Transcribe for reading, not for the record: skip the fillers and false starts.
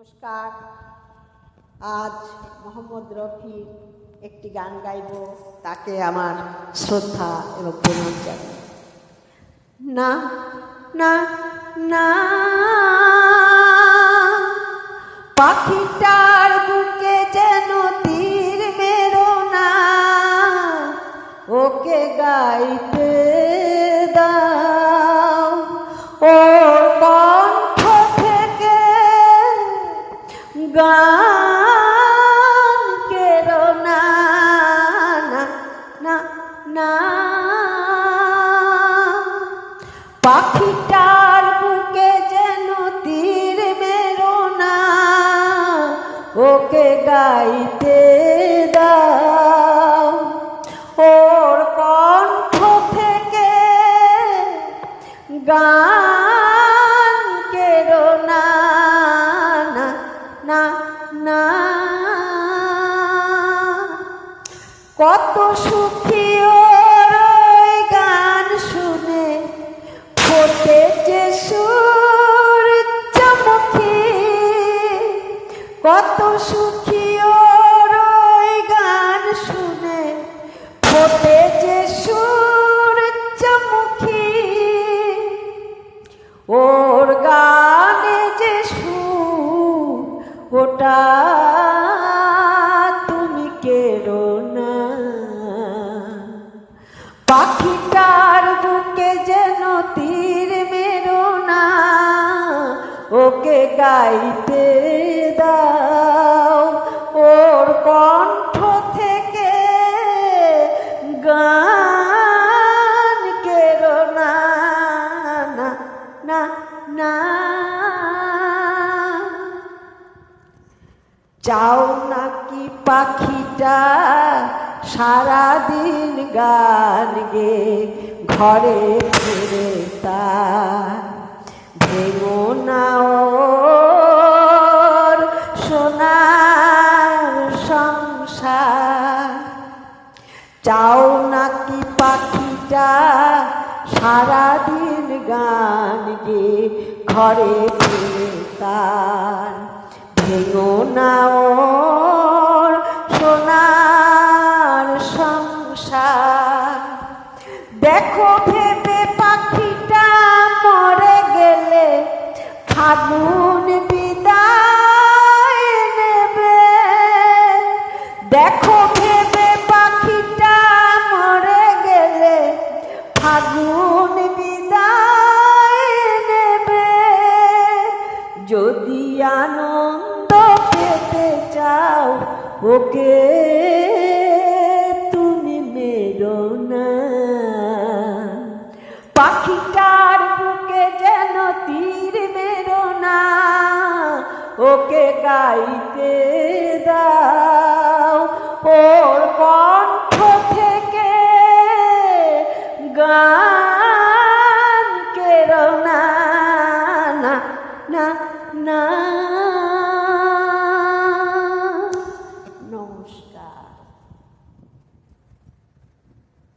নমস্কার। আজ মোহাম্মদ রফির একটি গান গাইব, তাকে আমার শ্রদ্ধা এবং প্রণাম জানাই। না না না, পাখিটার বুকে যেন তীর মেরো না, ওকে গাইতে দাও। ওর কণ্ঠ থেকে গান কেরো না, না না না, পাখিটার বুকে যেন তীর মেরো না, ওকে গাইতে দাও। ওর কণ্ঠ থেকে গান কেরো না, না না না। কত সুখী ওর ওই গান শুনে, ফোটেছে সূর্যমুখী। কত সুখী ওর ওই গান শুনে, ফোটেছে সূর্যমুখী। ওর গানে যে সুর, ওটা তুমি কেরো না। পাখিটার বুকে যেন তীর মেরো না, ওকে গাইতে দাও। ওর কণ্ঠ থেকে গান কেরো না, না না না। চাও নাকি পাখিটা সারাদিন গান গে ঘরে ফিরে তার ভেঙো না ওর সোনার সংসার। চাও নাকি পাখিটা সারাদিন গান গে ঘরে ফিরে তার ভেঙো না ওর সোনার সংসার। দেখো ভেবে পাখিটা মরে গেলে ফাগুন বিদায় নেবে। দেখো ভেবে পাখিটা মরে গেলে ফাগুন বিদায় নেবে। যদি আনন্দ পেতে চাও, ওকে তুমি মেরো না। পাখিটার বুকে যেন তীর মেরো না, ওকে গাইতে দাও। ওর কণ্ঠ থেকে গান কেরো না, না না না।